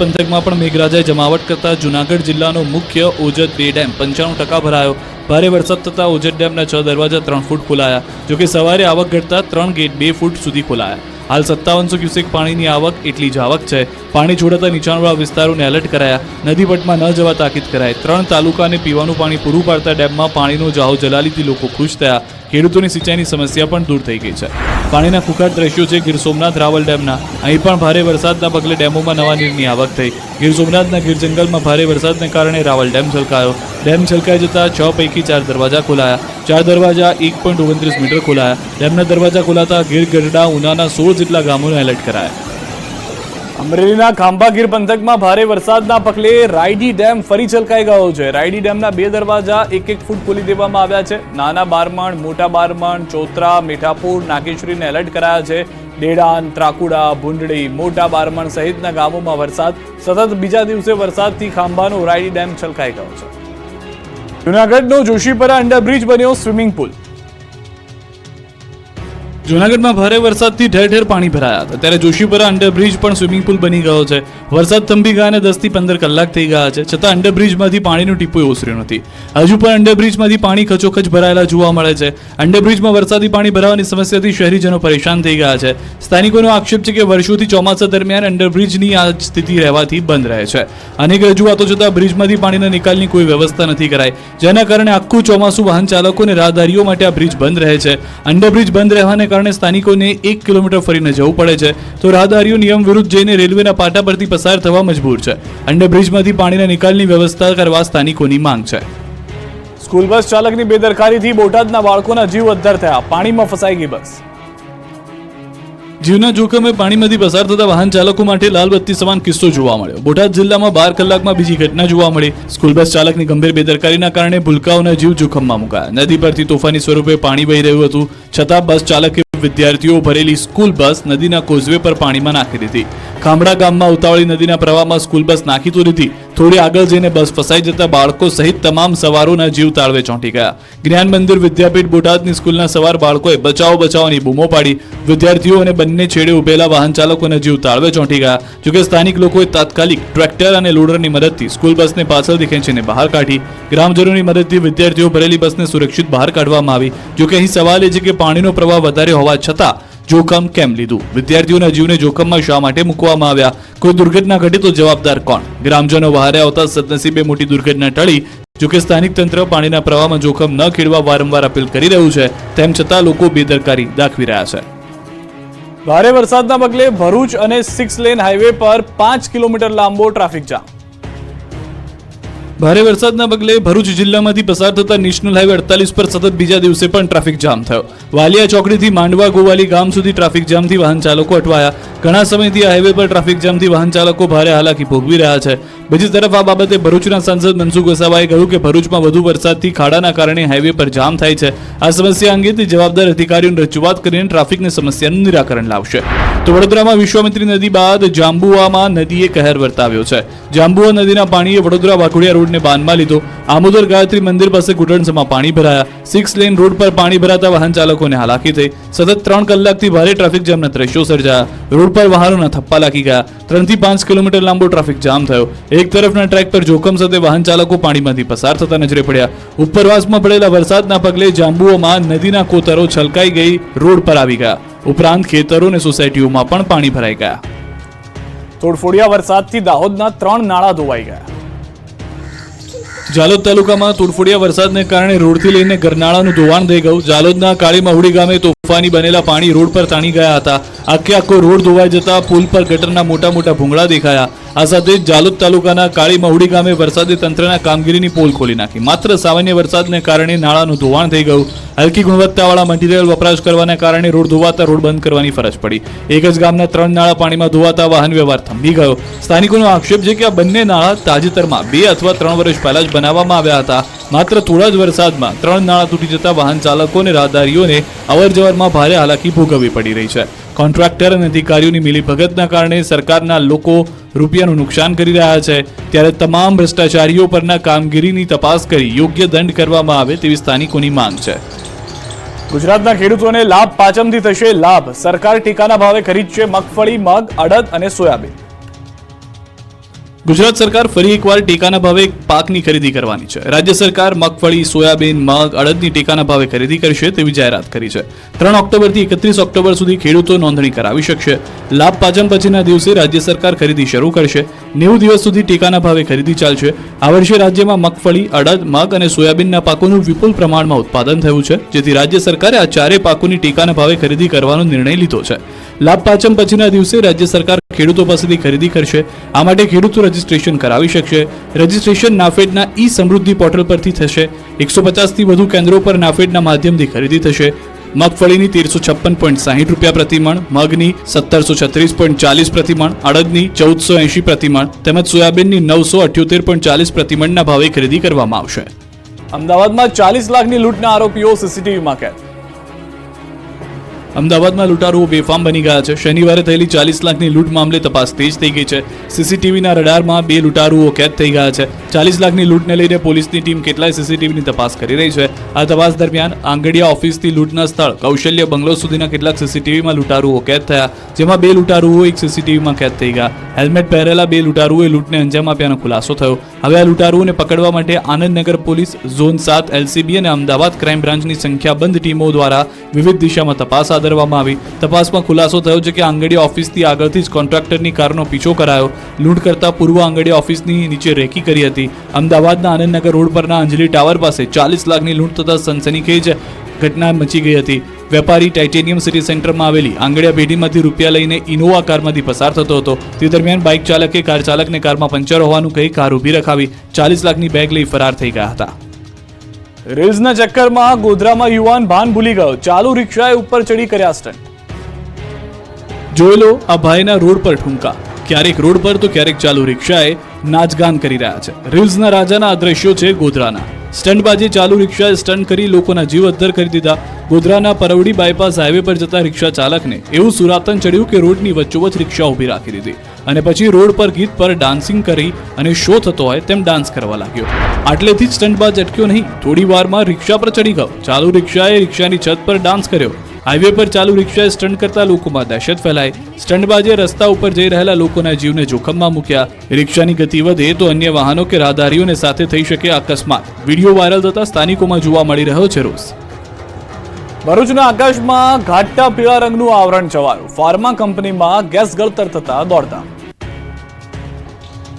પંથકમાં પણ મેઘરાજાએ જમાવટ કરતા જૂનાગઢ જિલ્લાનો મુખ્ય ઓજત 2 ડેમ 95% ભરાયો। ભારે વરસાદ થતાં ઓજત ડેમના 6 દરવાજા 3 ફૂટ ખોલાયા। જોકે સવારે આવક ઘટતા 3 ગેટ 2 ફૂટ સુધી ખોલાયા। હાલ 5700 ક્યુસેક પાણીની આવક એટલી જ આવક છે। પાણી છોડાતા નીચાણવાળા વિસ્તારોને એલર્ટ કરાયા। નદીપટમાં ન જવા તાકીદ કરાઈ। 3 તાલુકાને પીવાનું પાણી પૂરું પાડતા ડેમમાં પાણીનો જાહો જલાલીથી લોકો ખુશ થયા। ખેડૂતોની સિંચાઈની સમસ્યા પણ દૂર થઈ ગઈ છે। પાણીના ખુખાર દ્રશ્યો છે ગીર સોમનાથ રાવલ ડેમના। અહીં પણ ભારે વરસાદના પગલે ડેમોમાં નવા નીરની આવક થઈ। ગીર સોમનાથના ગીર જંગલમાં ભારે વરસાદને કારણે રાવલ ડેમ છલકાયો। ડેમ છલકાઈ જતા 6 પૈકી 4 દરવાજા ખોલાયા। 4 દરવાજા 1.29 મીટર ખોલાયા। ડેમના દરવાજા ખોલાતા ગીર ગઢડા ઉનાના 16 જેટલા ગામોને એલર્ટ કરાયા। અમરેલીના ખાંભા ગીર પંથકમાં ભારે વરસાદના પગલે રાયડી ડેમ ફરી છલકાઈ ગયો છે। રાયડી ડેમના 2 દરવાજા 1-1 ફૂટ ખોલી દેવામાં આવ્યા છે। નાના બારમણ, મોટા બારમણ, ચોતરા, મીઠાપુર, નાગેશ્વરીને એલર્ટ કરાયા છે। ડેડાન, ત્રાકુડા, ભૂંડડી, મોટા બારમણ સહિતના ગામોમાં વરસાદ સતત બીજા દિવસે વરસાદથી ખાંભાનો રાયડી ડેમ છલકાઈ ગયો છે। જૂનાગઢનો જોશીપરા અંડરબ્રિજ બન્યો સ્વિમિંગ પુલ। જૂનાગઢમાં ભારે વરસાદથી ઠેર ઠેર પાણી ભરાયા હતા, ત્યારે જોશીપરા અંડરબ્રિજ પણ સ્વિમિંગ પુલ બની ગયો છે। વરસાદ થંભી ગયા અને 10 થી 15 કલાક થઈ ગયા છે, છતાં અંડરબ્રિજમાંથી પાણીનું ટીપું ઓસર્યું નથી। હજુ પણ અંડરબ્રિજમાંથી પાણી ખચોખચ ભરાયેલા જોવા મળે છે। અંડરબ્રિજમાં વરસાદી પાણી ભરાવાની સમસ્યાથી શહેરીજનો પરેશાન થઈ ગયા છે। સ્થાનિકોનો આક્ષેપ છે કે વર્ષોથી ચોમાસા દરમિયાન અંડરબ્રિજની આ સ્થિતિ રહેવાથી બંધ રહે છે। અનેક રજૂઆતો છતાં બ્રિજમાંથી પાણીના નિકાલની કોઈ વ્યવસ્થા નથી કરાઈ, જેના કારણે આખું ચોમાસું વાહન ચાલકો અને રાહદારીઓ માટે આ બ્રિજ બંધ રહે છે। અંડરબ્રિજ બંધ રહેવાને કારણે સ્થાનિકોને 1 કિલોમીટર ફરીને જવું પડે છે, તો રાહદારીઓ નિયમ વિરુદ્ધ જઈને રેલવેના પાટા પરથી પસાર થવા મજબૂર છે। અંડરબ્રિજમાંથી પાણીના નિકાલની વ્યવસ્થા કરવા સ્થાનિકોની માંગ છે। સ્કૂલ બસ ચાલકની બેદરકારીથી બોટાદના બાળકોના જીવ અદ્ધર થયા। પાણીમાં ફસાઈ ગઈ બસ। જીવના જોખમે પાણીમાંથી પસાર થતા વાહન ચાલકો માટે લાલ બત્તી સમાન કિસ્સો જોવા મળ્યો। બોટાદ જિલ્લામાં 12 કલાકમાં બીજી ઘટના જોવા મળી। સ્કૂલ બસ ચાલકની ગંભીર બેદરકારીના કારણે ભૂલકાઓના જીવ જોખમમાં મુકાયા। નદી પરથી તોફાની સ્વરૂપે પાણી વહી રહ્યું હતું, છતાં બસ ચાલકે વિદ્યાર્થીઓ ભરેલી સ્કૂલ બસ નદીના કોઝવે પર પાણીમાં નાખી દીધી। ખામડા ગામમાં ઉતાવળી નદીના પ્રવાહમાં સ્કૂલ બસ નાખી તો દીધી, થોડી આગળ જઈને બસ ફસાઈ જતા બાળકો સહિત તમામ સવારોના જીવ તાળવે ચોંટી ગયા। જ્ઞાન મંદિર વિદ્યાપીઠ બોટાદની સ્કૂલના સવાર બાળકોએ બચાવો બચાવોની બૂમો પાડી। વિદ્યાર્થીઓ અને બંને છેડે ઉભેલા વાહન ચાલકોના જીવ તાળવે ચોંટી ગયા। જોકે સ્થાનિક લોકોએ તાત્કાલિક ટ્રેક્ટર અને લોડરની મદદથી સ્કૂલ બસને પાછળથી ખેંચીને બહાર કાઢી। ગ્રામજનોની મદદથી વિદ્યાર્થીઓ ભરેલી બસને સુરક્ષિત બહાર કાઢવામાં આવી। જોકે અહીં સવાલ એ છે કે પાણીનો પ્રવાહ વધારે હોવા છતાં જોખમ કેમ લીધું? વિદ્યાર્થીઓના જીવને જોખમમાં શા માટે મૂકવામાં આવ્યા? કોઈ દુર્ઘટના ઘટે તો જવાબદાર કોણ? ગ્રામજનો વહારે આવતા સદનસીબે મોટી દુર્ઘટના ટળી। જોકે સ્થાનિક તંત્ર પાણીના પ્રવાહમાં જોખમ ન ખેડવા વારંવાર અપીલ કરી રહ્યું છે, તેમ છતાં લોકો બેદરકારી દાખવી રહ્યા છે। ભારે વરસાદના પગલે ભરૂચ અને 6 લેન હાઈવે પર 5 કિલોમીટર લાંબો ટ્રાફિક જામ। ભારે વરસાદના પગલે ભરૂચ જિલ્લામાંથી પસાર થતા નેશનલ હાઈવે 48 પર સતત બીજા દિવસે પણ ટ્રાફિક જામ થયો। વાલિયા ચોકડીથી માંડવા ગોવાલી ગામ સુધી ટ્રાફિક જામથી વાહન ચાલકો અટવાયા। ઘણા સમયથી આ હાઈવે પર ટ્રાફિક જામથી વાહન ચાલકો ભારે હાલાકી ભોગવી રહ્યા છે। બીજી તરફ આ બાબતે ભરૂચના સાંસદ મનસુખ વસાવાએ કહ્યું કે ભરૂચમાં વધુ વરસાદથી ખાડાના કારણે હાઈવે પર જામ થાય છે। આ સમસ્યા અંગેથી જવાબદાર અધિકારીઓને રજૂઆત કરીને ટ્રાફિકની સમસ્યાનું નિરાકરણ લાવશે। તો વડોદરામાં વિશ્વામિત્રી નદી બાદ જાંબુઆમાં નદીએ કહેર વર્તાવ્યો છે। જાંબુઆ નદીના પાણીએ વડોદરા વાઘોડિયા રોડને બાંધમાં લીધો। આમોદર ગાયત્રી મંદિર પાસે ઘૂંટણસમાં પાણી ભરાયા। 6 લેન રોડ પર પાણી ભરાતા વાહન ચાલકોને હાલાકી થઈ। સતત 3 કલાકથી ભારે ટ્રાફિક જામના દ્રશ્યો સર્જાયા। રોડ પર વાહનોના થપ્પા લાગી ગયા। 3 થી 5 કિલોમીટર લાંબો ટ્રાફિક જામ થયો। એક તરફના ટ્રેક પર જોખમ સાથે વાહન ચાલકો પાણીમાંથી પસાર થતા નજરે પડ્યા। ઉપરવાસમાં પડેલા વરસાદના પગલે જાંબુઓમાં નદીના કોતરો છલકાઈ ગઈ રોડ પર આવી ગયા। ઉપરાંત ખેતરો અને સોસાયટીઓમાં પણ પાણી ભરાઈ ગયા। તોડફોડિયા વરસાદથી દાહોદના 3 નાળા ધોવાઈ ગયા। જાલોદ તાલુકામાં તોડફોડિયા વરસાદને કારણે રોડથી લઈને ગરનાળાનું ધોવાણ થઈ ગયું। જાલોદના કાળી મહુડી ગામે તોફાની બનેલા પાણી રોડ પર તાણી ગયા હતા। આખો રોડ ધોવાઈ જતા પુલ પર ગટરના મોટા મોટા ભૂંગળા દેખાયા। આ સાથે જ જાલોદ તાલુકાના કાળી મહુડી ગામે વરસાદી તંત્રના કામગીરીની પોલ ખોલી નાખી। માત્ર સામાન્ય વરસાદને કારણે નાળાનું ધોવાણ થઈ ગયું। હલકી ગુણવત્તાવાળા મટીરીયલ વપરાશ કરવાને કારણે રોડ ધોવાતા રોડ બંધ કરવાની ફરજ પડી। એક જ ગામના 3 નાળા પાણીમાં ધોવાતા વાહન વ્યવહાર થંભી ગયો। સ્થાનિકોનો આક્ષેપ છે કે આ બંને નાળા તાજેતરમાં 2 અથવા 3 વર્ષ પહેલા જ બનાવવામાં આવ્યા હતા। માત્ર થોડા જ વરસાદમાં 3 નાળા તૂટી જતા વાહન ચાલકો અને રાહદારીઓને અવરજવરમાં ભારે હાલાકી ભોગવવી પડી રહી છે। કોન્ટ્રાક્ટર અને અધિકારીઓની મિલીભગતના કારણે સરકારના લોકો રૂપિયાનું નુકસાન કરી રહ્યા છે, ત્યારે તમામ ભ્રષ્ટાચારીઓ પરના કામગીરીની તપાસ કરી યોગ્ય દંડ કરવામાં આવે તેવી સ્થાનિકોની માંગ છે। ગુજરાતના ખેડૂતોને લાભ પાંચમથી થશે લાભ। સરકાર ટેકાના ભાવે ખરીદશે મગફળી, મગ, અડદ અને સોયાબીન। ગુજરાત સરકાર ફરી એકવાર ટેકાના ભાવે પાકની ખરીદી કરવાની છે. રાજ્ય સરકાર મગફળી, સોયાબીન, મગ, અડદની ટેકાના ભાવે ખરીદી કરશે તેવી જાહેરાત કરી છે. 3 ઓક્ટોબરથી 31 ઓક્ટોબર સુધી ખેડૂતો નોંધણી કરાવી શકશે. લાભ પાંચમ પછીના દિવસે રાજ્ય સરકાર ખરીદી શરૂ કરશે. 90 દિવસ સુધી ટેકાના ભાવે ખરીદી ચાલશે. આ વર્ષે રાજ્યમાં મગફળી, અડદ, મગ અને સોયાબીનના પાકોનું વિપુલ પ્રમાણમાં ઉત્પાદન થયું છે, જેથી રાજ્ય સરકારે આ ચારેય પાકોની ટેકાના ભાવે ખરીદી કરવાનો નિર્ણય લીધો છે. લાભ પાંચમ પછીના દિવસે રાજ્ય સરકાર ખેડૂતો પાસેથી ખરીદી કરશે. આ માટે ખેડૂતો રજીસ્ટ્રેશન કરાવી શકશે. રજીસ્ટ્રેશન નાફેડના ઈ સમૃદ્ધિ પોર્ટલ પરથી થશે. 150થી વધુ કેન્દ્રો પર નાફેડના માધ્યમથી ખરીદી થશે. મગફળીની 1356.60 રૂપિયા પ્રતિમણ, મગની 1736.40 પ્રતિમણ, અડદની 1480 પ્રતિમણ તેમજ સોયાબીનની 978.40 પ્રતિમણના ભાવે ખરીદી કરવામાં આવશે. અમદાવાદમાં 40 લાખની લૂંટના આરોપીઓ સીસીટીવીમાં કેદ. અમદાવાદમાં લૂંટારુઓ બેફામ બની ગયા છે. શનિવારે થયેલી 40 લાખની લૂંટ મામલે તપાસ તેજ થઈ ગઈ છે. સીસીટીવીના રડારમાં 2 લૂંટારુઓ કેદ થઈ ગયા છે. 40 લાખની લૂંટને લઈને પોલીસની ટીમ કેટલાય સીસીટીવીની તપાસ કરી રહી છે. આ તપાસ દરમિયાન આંગડિયા ઓફિસથી લૂંટના સ્થળ કૌશલ્ય બંગલો સુધીના કેટલાક સીસીટીવીમાં લૂંટારુઓ કેદ થયા, જેમાં 2 લૂંટારુઓ એક સીસીટીવીમાં કેદ થઈ ગયા. હેલ્મેટ પહેરેલા 2 લૂંટારુઓએ લૂંટને અંજામ આપ્યાનો ખુલાસો થયો. હવે આ લૂંટારુઓને પકડવા માટે આનંદનગર પોલીસ, ઝોન 7 એલસીબી અને અમદાવાદ ક્રાઇમ બ્રાન્ચની સંખ્યાબંધ ટીમો દ્વારા વિવિધ દિશામાં તપાસ કરવામાં આવી. તપાસમાં ખુલાસો થયો છે કે આંગડિયા ઓફિસથી આગળથી જ કોન્ટ્રાક્ટરની કારનો પીછો કરાયો. લૂંટ કરતા પૂર્વ આંગડિયા ઓફિસની નીચે રેકી કરી હતી. અમદાવાદના આનંદનગર રોડ પરના અંજલી ટાવર પાસે 40 લાખની લૂંટ થતા સનસનીખેજ ઘટના મચી ગઈ હતી. વેપારી ટાઇટેનિયમ સિટી સેન્ટરમાં આવેલી આંગડિયા પેઢીમાંથી રૂપિયા લઈને ઇનોવા કારમાંથી પસાર થતો હતો. તે દરમિયાન બાઇક ચાલકે કાર ચાલકને કારમાં પંચર હોવાનું કહી કાર ઊભી રખાવી 40 લાખની બેગ લઈ ફરાર થઈ ગયા હતા. રીલ્સના ચક્કરમાં ગોધરામાં યુવાન ભાન ભૂલી ગયો. ચાલુ રિક્ષાએ ઉપર ચડી કર્યા સ્ટન્ટ. જોઈ લો આ ભાઈના રોડ પર ઠુમકા. ક્યારેક રોડ પર તો ક્યારેક ચાલુ રિક્ષાએ નાચગાન કરી રહ્યા છે. રીલ્સના રાજાના આ દ્રશ્યો છે ગોધરાના. સ્ટન્ટબાજી ચાલુ રિક્ષાએ સ્ટન્ટ કરી લોકોના જીવ અદ્ધર કરી દીધા. ગોધરાના પરવડી બાયપાસ હાઈવે પર જતા રિક્ષા ચાલકને એવું સુરાતન ચડ્યું કે રોડની વચ્ચોવચ રિક્ષા ઊભી રાખી દીધી અને પછી રોડ પર ગીત પર ડાન્સિંગ કરી અને શો થતો હોય તેમ ડાન્સ કરવા લાગ્યો. આટલેથી જ સ્ટન્ટબાજ અટક્યો નહીં, થોડી વારમાં રિક્ષા પર ચડી ગયો. ચાલુ રિક્ષાએ રિક્ષાની છત પર ડાન્સ કર્યો. હાઈવે પર ચાલુ રિક્ષાએ સ્ટન્ટ કરતા લોકોમાં દહેશત ફેલાઈ. સ્ટન્ટબાજે રસ્તા ઉપર જઈ રહેલા લોકોના જીવને જોખમમાં મૂક્યા. રિક્ષાની ગતિ વધે તો અન્ય વાહનો કે રાહદારીઓને સાથે થઈ શકે અકસ્માત. વિડીયો વાયરલ થતા સ્થાનિકોમાં જોવા મળી રહ્યો છે રોષ. ભરૂચના આકાશમાં ઘાટા પીળા રંગનું આવરણ છવાયું. ફાર્મા કંપનીમાં ગેસ ગળતર થતા દોડધામ.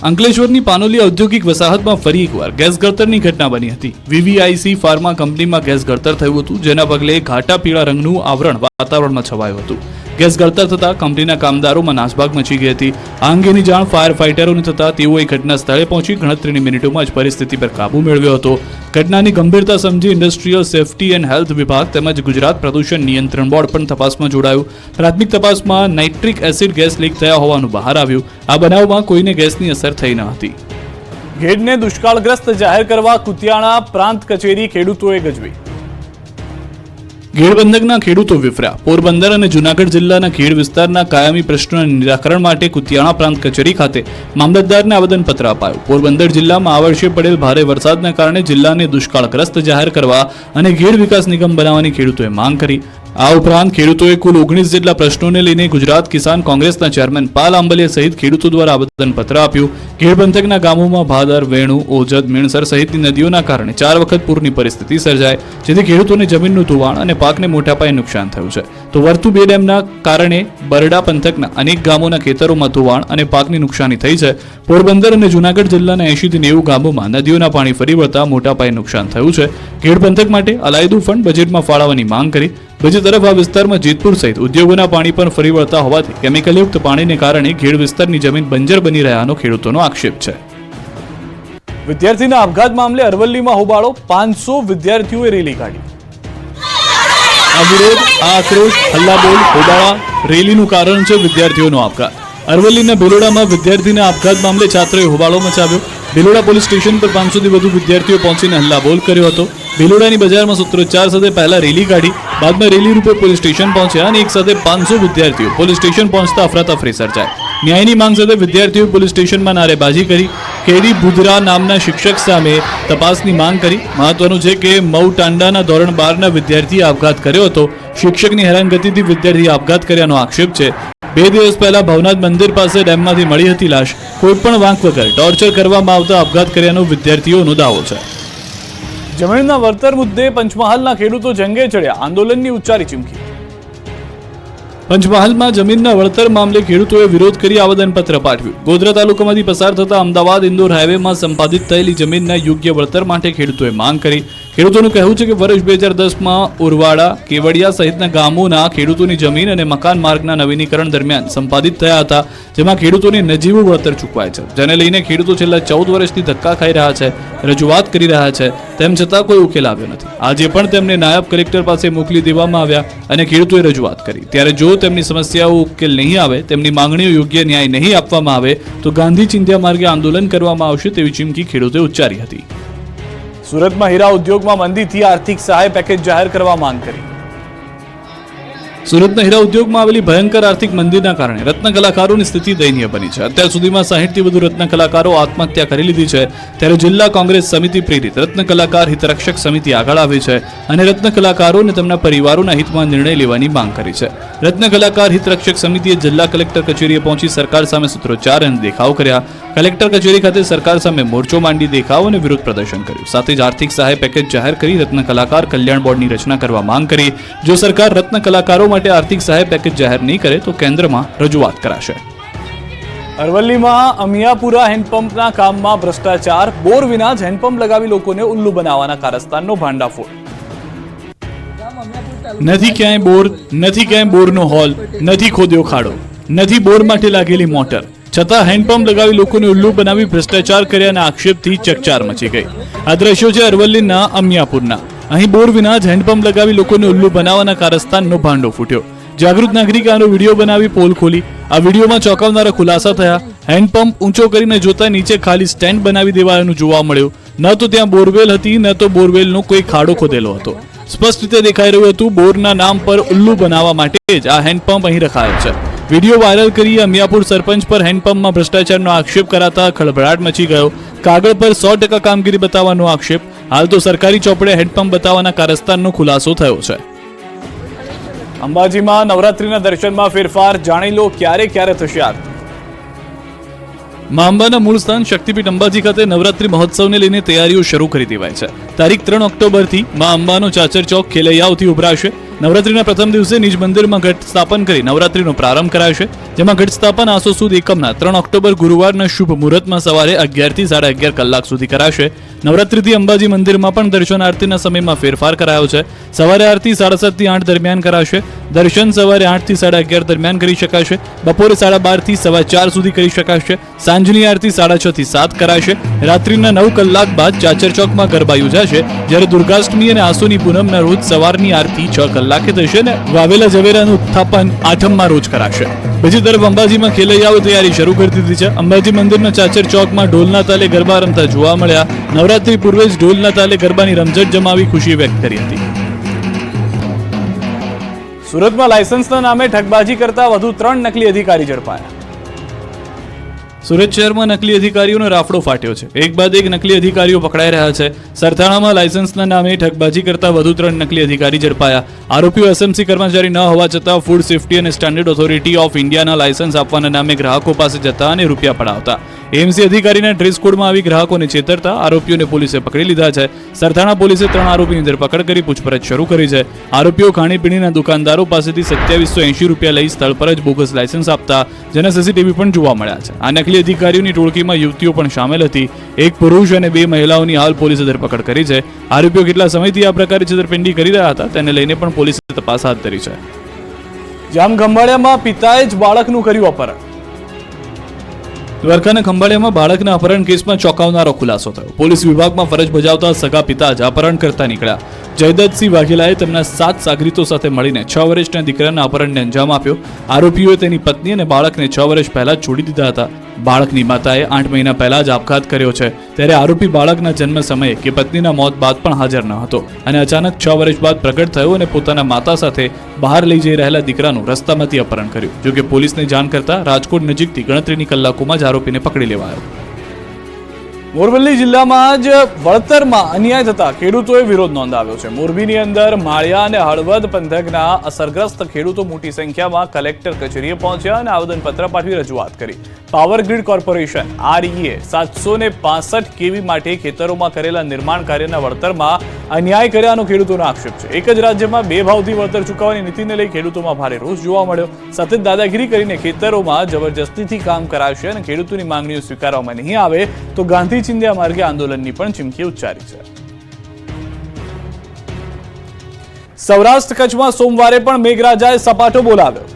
અંકલેશ્વરની પાનોલી ઔદ્યોગિક વસાહતમાં ફરી એકવાર ગેસ ગળતરની ઘટના બની હતી. વીવીઆઈસી ફાર્મા કંપનીમાં ગેસ ગળતર થયું હતું, જેના પગલે ઘાટા પીળા રંગનું આવરણ વાતાવરણમાં છવાયું હતું. ગેસ ગળતર થતા કંપનીના કામદારોમાં નાસભાગ મચી ગઈ હતી. આ અંગેની જાણ ફાયર ફાઇટરોને થતા તેઓએ ઘટના સ્થળે પહોંચી ગણતરીની મિનિટોમાં જ પરિસ્થિતિ પર કાબુ મેળવ્યો હતો. ઘટનાની ગંભીરતા સમજી ઇન્ડસ્ટ્રીયલ સેફટી એન્ડ હેલ્થ વિભાગ તેમજ ગુજરાત પ્રદૂષણ નિયંત્રણ બોર્ડ પણ તપાસમાં જોડાયું. પ્રાથમિક તપાસમાં નાઇટ્રિક એસિડ ગેસ લીક થયા હોવાનું બહાર આવ્યું. આ બનાવમાં કોઈને ગેસની અસર થઈ ન હતી. ઘેડને દુષ્કાળગ્રસ્ત જાહેર કરવા કુતિયાણા પ્રાંત કચેરી ખેડૂતોએ ગજવી. ઘેડ પંથકના ખેડૂતો વિફર્યા. પોરબંદર અને જૂનાગઢ જિલ્લાના ખેડ વિસ્તારના કાયમી પ્રશ્નોના નિરાકરણ માટે કુતિયાણા પ્રાંત કચેરી ખાતે મામલતદારને આવેદનપત્ર અપાયું. પોરબંદર જિલ્લામાં આ વર્ષે પડેલ ભારે વરસાદના કારણે જિલ્લાને દુષ્કાળગ્રસ્ત જાહેર કરવા અને ઘેડ વિકાસ નિગમ બનાવવાની ખેડૂતોએ માંગ કરી. આ ઉપરાંત ખેડૂતોએ કુલ 19 જેટલા પ્રશ્નોને લઈને ગુજરાત કિસાન કોંગ્રેસના ચેરમેન પાલ આંબલિયા સહિત ખેડૂતો દ્વારા આવેદનપત્ર આપ્યું. ઘેડ પંથકના ગામોમાં ભાદર, વેણુ, ઓજદ, મીણસર સહિતની નદીઓના કારણે 4 વખત પૂરની પરિસ્થિતિ સર્જાય, જેથી ખેડૂતોને જમીનનું ધોવાણ અને પાકને મોટા પાયે નુકસાન થયું છે. તો વર્તુ 2 ડેમના કારણે બરડા પંથકના અનેક ગામોના ખેતરોમાં ધોવાણ અને પાકની નુકસાની થઈ છે. પોરબંદર અને જૂનાગઢ જિલ્લાના 80 થી 90 ગામોમાં નદીઓના પાણી ફરી વળતા મોટા પાયે નુકસાન થયું છે. ઘેડ પંથક માટે અલાયદું ફંડ બજેટમાં ફાળવવાની માંગ કરી. બીજી તરફ આ વિસ્તારમાં જેતપુર સહિત ઉદ્યોગોના પાણી પણ ફરી વળતા હોવાથી કેમિકલયુક્ત પાણીને કારણે ઘેડ વિસ્તારની જમીન બંજર બની રહ્યાનો ખેડૂતોનો આક્ષેપ છે. વિદ્યાર્થીના આપઘાત મામલે અરવલ્લીમાં હોબાળો. 500 વિદ્યાર્થીઓએ રેલી કાઢી. આ વિરોધ, આ આક્રોશ, હલ્લાબોલ, હોબાળા, રેલીનું કારણ છે વિદ્યાર્થીઓનો આપઘાત. અરવલ્લીના ભિલોડામાં વિદ્યાર્થીના આપઘાત મામલે છાત્રોએ હોબાળો મચાવ્યો. ભિલોડા પોલીસ સ્ટેશન પર 500 થી વધુ વિદ્યાર્થીઓ પહોંચીને હલ્લાબોલ કર્યો હતો. ભિલોડાની બજારમાં સૂત્રોચ્ચાર સાથે પહેલા રેલી કાઢી, બાદમાં રેલી રૂપે પોલીસ સ્ટેશન પહોંચ્યા અને એક સાથે 500 વિદ્યાર્થીઓ પોલીસ સ્ટેશન પહોંચતા અફરાતફરી સર્જાઈ. ન્યાયની માંગ સાથે વિદ્યાર્થીઓ પોલીસ સ્ટેશનમાં નારેબાજી કરી. કેડી બુધરા નામના શિક્ષક સામે તપાસની માંગ કરી. મહત્વનું છે કે મઉ ટાંડાના ધોરણ 12ના વિદ્યાર્થીએ આપઘાત કર્યો હતો. શિક્ષકની હેરાનગતિથી વિદ્યાર્થીએ આપઘાત કર્યાનો આક્ષેપ છે। 2 દિવસ પહેલા ભવનાથ મંદિર પાસે ડેમમાંથી મળી હતી લાશ। કોઈપણ વાંક વગર ટોર્ચર કરવામાં આવતા આપઘાત કર્યાનો વિદ્યાર્થીઓનો દાવો છે। જમીનના વળતર મુદ્દે પંચમહાલના ખેડૂતો જંગે ચડ્યા, આંદોલનની ઉચ્ચારી ચીમકી। પંચમહાલમાં જમીનના વળતર મામલે ખેડૂતોએ વિરોધ કરી આવેદનપત્ર પાઠવ્યું। ગોધરા તાલુકામાંથી પસાર થતા અમદાવાદ ઇન્દોર હાઈવેમાં સંપાદિત થયેલી જમીનના યોગ્ય વળતર માટે ખેડૂતોએ માંગ કરી। ખેડૂતોનું કહેવું છે કે વર્ષ 2010માં ઉરવાડા, કેવડિયા સહિતના ગામોના ખેડૂતોની જમીન અને મકાન માર્ગના નવીનીકરણ દરમિયાન સંપાદિત થયા હતા, જેમાં ખેડૂતોને નજીવું વળતર ચૂકવાય છે, જેને લઈને ખેડૂતો છેલ્લા 14 વર્ષથી ધક્કા ખાઈ રહ્યા છે, રજૂઆત કરી રહ્યા છે, તેમ છતાં કોઈ ઉકેલ આવ્યો નથી। આજે પણ તેમને નાયબ કલેક્ટર પાસે મોકલી દેવામાં આવ્યા અને ખેડૂતોએ રજૂઆત કરી। ત્યારે જો તેમની સમસ્યાઓ ઉકેલ નહીં આવે, તેમની માંગણીઓ યોગ્ય ન્યાય નહીં આપવામાં આવે તો ગાંધી ચિંધ્યા માર્ગે આંદોલન કરવામાં આવશે તેવી ચીમકી ખેડૂતોએ ઉચ્ચારી હતી। સુરતમાં હીરા ઉદ્યોગમાં મંદીથી આર્થિક સહાય પેકેજ જાહેર કરવા માંગ કરી। સુરતના હીરા ઉદ્યોગમાં આવેલી ભયંકર આર્થિક મંદીના કારણે રત્ન કલાકારોની સ્થિતિ દયનીય બની છે। અત્યાર સુધીમાં 60થી વધુ રત્ન કલાકારો આત્મહત્યા કરી લીધી છે। ત્યારે જિલ્લા કોંગ્રેસ સમિતિ પ્રેરિત રત્ન કલાકાર હિતરક્ષક સમિતિ આગળ આવી છે અને રત્ન કલાકારો અને તેમના પરિવારોના હિતમાં નિર્ણય લેવાની માંગ કરી છે। રત્ન કલાકાર હિતરક્ષક સમિતિએ જિલ્લા કલેક્ટર કચેરીએ પહોંચી સરકાર સામે સૂત્રોચ્ચાર અને દેખાવ કર્યા। કલેક્ટર કચેરી ખાતે સરકાર સામે મોરચો માંડી દેખાવ અને વિરોધ પ્રદર્શન કર્યું। સાથે જ આર્થિક સહાય પેકેજ જાહેર કરી રત્ન કલાકાર કલ્યાણ બોર્ડની રચના કરવા માંગ કરી। જો સરકાર રત્ન કલાકારો માટે આર્થિક સહાય પેકેજ જાહેર નહીં કરે તો કેન્દ્રમાં રજૂઆત કરાશે। અરવલ્લીમાં અમિયાપુરા હેન્ડપંપના કામમાં ભ્રષ્ટાચાર, બોર વિના જ હેન્ડપંપ લગાવી લોકોને ઉલ્લુ બનાવવાના કારસ્તાનનો ભાંડાફોડ। નથી ક્યાંય બોરનો હોલ, નથી ખોદ્યો ખાડો, નથી બોર માટે લાગેલી મોટર, છતાં હેન્ડપંપ લગાવી લોકોને ઉલ્લુ બનાવી ભ્રષ્ટાચાર કર્યાના આક્ષેપથી ચકચાર મચી ગઈ। આ દ્રશ્યો છે અરવલ્લીના અમિયાપુરના। અહીં બોર વિના જ હેન્ડપંપ લગાવી લોકોને ઉલ્લુ બનાવવાના કારસ્તાનનો ભાંડો ફૂટ્યો। જાગૃત નાગરિકે આનો વિડીયો બનાવી પોલ ખોલી। આ વિડીયોમાં ચોંકાવનારા ખુલાસા થયા। હેન્ડપંપ ઊંચો કરીને જોતા નીચે ખાલી સ્ટેન્ડ બનાવી દેવાયાનું જોવા મળ્યું। ન તો ત્યાં બોરવેલ હતી, ન તો બોરવેલનો કોઈ ખાડો ખોદેલો હતો। સ્પષ્ટ રીતે દેખાઈ રહ્યું હતું બોરના નામ પર ઉલ્લુ બનાવવા માટે જ આ હેન્ડપંપ અહીં રખાયો છે। વિડીયો વાયરલ કરી અમિયાપુર સરપંચ પર હેન્ડપંપમાં ભ્રષ્ટાચારનો આક્ષેપ કરાતા ખળભળાટ મચી ગયો। કાગળ પર 100% કામગીરી બતાવવાનો આક્ષેપ। હાલ તો સરકારી ચોપડે હેન્ડપંપ બતાવવાના કારસ્તાનનો ખુલાસો થયો છે। અંબાજીમાં નવરાત્રીના દર્શનમાં ફેરફાર, જાણી લો ક્યારે થશે આરતી। મા અંબાના મૂળ સ્થાન શક્તિપીઠ અંબાજી ખાતે નવરાત્રી મહોત્સવને લઈને તૈયારીઓ શરૂ કરી દેવાય છે। તારીખ 3 ઓક્ટોબરથી મા અંબાનો ચાચર ચોક ખેલૈયાઓથી ઉભરાશે। નવરાત્રીના પ્રથમ દિવસે નિજ મંદિરમાં ઘટ સ્થાપન કરી નવરાત્રીનો પ્રારંભ કરાશે, જેમાં ઘટ સ્થાપન આસો સુદ એકમના 3 ઓક્ટોબર ગુરુવારના શુભ મુહૂર્તમાં સવારે 11 થી 11:30 કલાક સુધી કરાશે। નવરાત્રીથી અંબાજી મંદિરમાં પણ દર્શન આરતીના સમયમાં ફેરફાર કરાયો છે। સવારે આરતી 7:30 થી 8 દરમિયાન કરાશે। દર્શન સવારે 8 થી 11:30 દરમિયાન કરી શકાશે। બપોરે 12:30 થી 4:15 સુધી કરી શકાશે। સાંજની આરતી 6:30 થી 7 કરાશે। રાત્રિના 9 કલાક બાદ ચાચર ચોકમાં ગરબા યોજાશે, જ્યારે દુર્ગાષ્ટમી અને આસોની પૂનમના રોજ સવારની આરતી 6 કલાકે થશે ને વાવેલા ઝવેરાનું ઉત્થાપન આઠમમાં રોજ કરાશે। બીજી તરફ અંબાજીમાં ખેલૈયાઓ તૈયારી શરૂ કરી દીધી છે। અંબાજી મંદિરના ચાચર ચોકમાં ઢોલના તાલે ગરબા રમતા જોવા મળ્યા। નવરાત્રી પૂર્વે જ ઢોલના તાલે ગરબાની રમઝટ જમાવી ખુશી વ્યક્ત કરી હતી। સુરતમાં લાયસન્સના નામે ઠગબાજી કરતા વધુ 3 નકલી અધિકારી ઝડપાયા। સુરત શહેરમાં નકલી અધિકારીઓનો રાફડો ફાટ્યો છે। એક બાદ એક નકલી અધિકારીઓ પકડાઈ રહ્યા છે। સરથાણામાં લાયસન્સના નામે ઠગબાજી કરતા વધુ 3 નકલી અધિકારી ઝડપાયા। આરોપીઓ એસએમસી કર્મચારી ન હોવા છતાં ફૂડ સેફ્ટી અને સ્ટાન્ડર્ડ ઓથોરિટી ઓફ ઇન્ડિયાના લાયસન્સ આપવાના નામે ગ્રાહકો પાસે જતા અને રૂપિયા પડાવતા। એએમસી અધિકારીના ડ્રેસ કોડમાં આવી ગ્રાહકોને છેતરતા આરોપીઓને પોલીસે પકડી લીધા છે। સરથાણા પોલીસે 3 આરોપીની ધરપકડ કરી પૂછપરછ શરૂ કરી છે। આરોપીઓ ખાણીપીણીના દુકાનદારો પાસેથી 2780 રૂપિયા લઈ સ્થળ પર જ બોગસ લાયસન્સ આપતા, જેના સીસીટીવી પણ જોવા મળ્યા છે। આ નકલી અધિકારીઓની ટોળકીમાં યુવતીઓ પણ સામેલ હતી। એક પુરુષ અને 2 મહિલાઓની હાલ પોલીસે ધરપકડ કરી છે। આરોપીઓ કેટલા સમયથી આ પ્રકારે છેતરપિંડી કરી રહ્યા હતા તેને લઈને પણ પોલીસે તપાસ હાથ ધરી છે। જામખંભાળિયામાં પિતાએ જ બાળકનું કર્યું અપહરણ। દ્વારકાના ખંભાળિયામાં બાળકના અપહરણ કેસમાં ચોંકાવનારો ખુલાસો થયો। પોલીસ વિભાગમાં ફરજ બજાવતા સગા પિતા જ અપહરણ કરતા નીકળ્યા। જયદત્તસિંહ વાઘેલાએ તેમના 7 સાગરીતો સાથે મળીને 6 વર્ષના દીકરાના અપહરણને અંજામ આપ્યો। આરોપીઓએ તેની પત્ની અને બાળકને 6 વર્ષ પહેલા જ છોડી દીધા હતા। બાળકની માતાએ 8 મહિના પહેલા જ આપઘાત કર્યો છે, ત્યારે આરોપી બાળકના જન્મ સમયે કે પત્નીના મોત બાદ પણ હાજર ન હતો અને અચાનક 6 વર્ષ બાદ પ્રગટ થયો અને પોતાના માતા સાથે બહાર લઈ જઈ રહેલા દીકરાનું રસ્તામાંથી અપહરણ કર્યું। જોકે પોલીસને જાણ કરતા રાજકોટ નજીકથી ગણતરીની કલાકોમાં જ આરોપીને પકડી લેવાયો। મોરબી જિલ્લામાં જ વળતરમાં અન્યાય થતા ખેડૂતોએ વિરોધ નોંધાવ્યો છે. મોરબીની અંદર માળિયા અને હળવદ પંથકના અસરગ્રસ્ત ખેડૂતો મોટી સંખ્યામાં કલેક્ટર કચેરીએ પહોંચ્યા અને આવેદનપત્ર પાઠવી રજૂઆત કરી. Power grid corporation REA 765 kV માટે ખેતરોમાં કરેલા નિર્માણ કાર્યના વળતરમાં અન્યાય કર્યાનો ખેડૂતોનો આક્ષેપ છે. એક જ રાજ્યમાં બે ભાવથી વળતર ચૂકવવાની નીતિને લઈ ખેડૂતોમાં ભારે રોષ જોવા મળ્યો. સતત દાદાગીરી કરીને ખેતરોમાં જબરજસ્તીથી કામ કરાશે અને ખેડૂતોની માંગણીઓ સ્વીકારવામાં નહીં આવે તો ગાંધી ચિંધ્યા માર્ગે આંદોલનની પણ ચીમકી ઉચ્ચારી છે. સૌરાષ્ટ્ર કચ્છમાં સોમવારે પણ મેઘરાજાએ સપાટો બોલાવ્યો.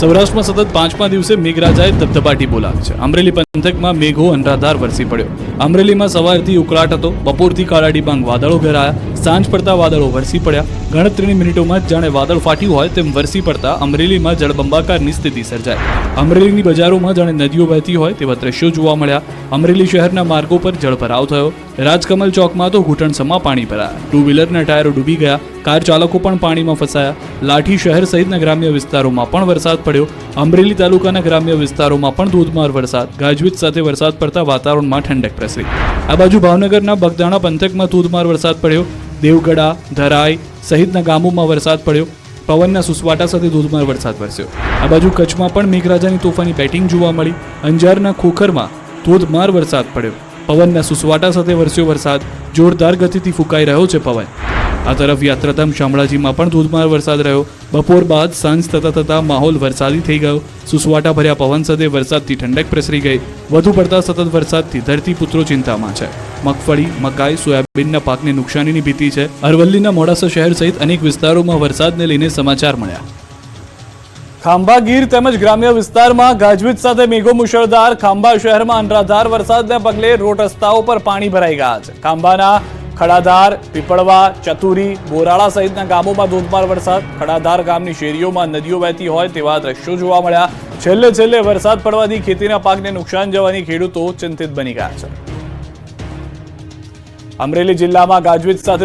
સૌરાષ્ટ્રમાં સતત પાંચમા દિવસે મેઘરાજાએ ધબધબાટી બોલાવી છે. અમરેલી પંથકમાં મેઘો અનરાધાર વરસી પડ્યો. અમરેલીમાં સવારથી ઉકળાટ હતો. બપોરથી કાળા ડિબાંગ વાદળો ઘેરાયા. સાંજ પડતા વાદળો વરસી પડ્યા. ગણતરીની મિનિટોમાં જ જાણે વાદળ ફાટ્યું હોય તેમ વરસી પડતા અમરેલીમાં જળબંબાકારની સ્થિતિ સર્જાઈ. અમરેલીની બજારોમાં જાણે નદીઓ વહેતી હોય તેવા દ્રશ્યો જોવા મળ્યા. અમરેલી શહેરના માર્ગો પર જળભરાવ થયો. રાજકમલ ચોકમાં તો ઘૂંટણસમા પાણી ભરાયા. ટુ વ્હીલરના ટાયરો ડૂબી ગયા. કાર ચાલકો પણ પાણીમાં ફસાયા. લાઠી શહેર સહિતના ગ્રામ્ય વિસ્તારોમાં પણ વરસાદ પડ્યો. અમરેલી તાલુકાના ગ્રામ્ય વિસ્તારોમાં પણ ધોધમાર વરસાદ. ગાજવીજ સાથે વરસાદ પડતા વાતાવરણમાં ઠંડક પ્રસરી. આ બાજુ ભાવનગરના બગદાણા પંથકમાં ધોધમાર વરસાદ પડ્યો. દેવગડા, ધરાઈ સહિતના ગામોમાં વરસાદ પડ્યો. પવનના સુસવાટા સાથે ધોધમાર વરસાદ વરસ્યો. આ બાજુ કચ્છમાં પણ મેઘરાજાની તોફાની બેટિંગ જોવા મળી. અંજારના ખોખરમાં ધોધમાર વરસાદ પડ્યો. પવનના સુસવાટા સાથે વરસ્યો વરસાદ. જોરદાર ગતિથી ફૂંકાઈ રહ્યો છે પવન. આ તરફ યાત્રાધામ શામળાજીમાં પણ ધોધમાર વરસાદ રહ્યો. બપોર બાદ સાંજ થતા માહોલ વરસાદી થઈ ગયો. સુસવાટા ભર્યા પવન સાથે વરસાદથી ઠંડક પ્રસરી ગઈ. વધુ પડતા સતત વરસાદથી ધરતીપુત્રો ચિંતામાં છે. મગફળી, મકાઈ, સોયાબીનના પાકને નુકસાનીની ભીતિ છે. અરવલ્લીના મોડાસા શહેર સહિત અનેક વિસ્તારોમાં વરસાદને લઈને સમાચાર મળ્યા. ખાંભા, ગીર તેમજ ગ્રામ્ય વિસ્તારમાં ગાજવીજ સાથે મેઘો મુશળધાર. ખાંભા શહેરમાં અનરાધાર વરસાદને પગલે રોડ રસ્તાઓ પર પાણી ભરાઈ ગયા છે. ખાંભાના ખડાધાર, પીપળવા, ચતુરી, બોરાળા સહિતના ગામોમાં ધોધમાર વરસાદ. ખડાધાર ગામની શેરીઓમાં નદીઓ વહેતી હોય તેવા દ્રશ્યો જોવા મળ્યા. છેલ્લે વરસાદ પડવાથી ખેતીના પાકને નુકસાન જવાની ખેડૂતો ચિંતિત બની ગયા છે. અમરેલી જિલ્લામાં ગાજવીજ સાથે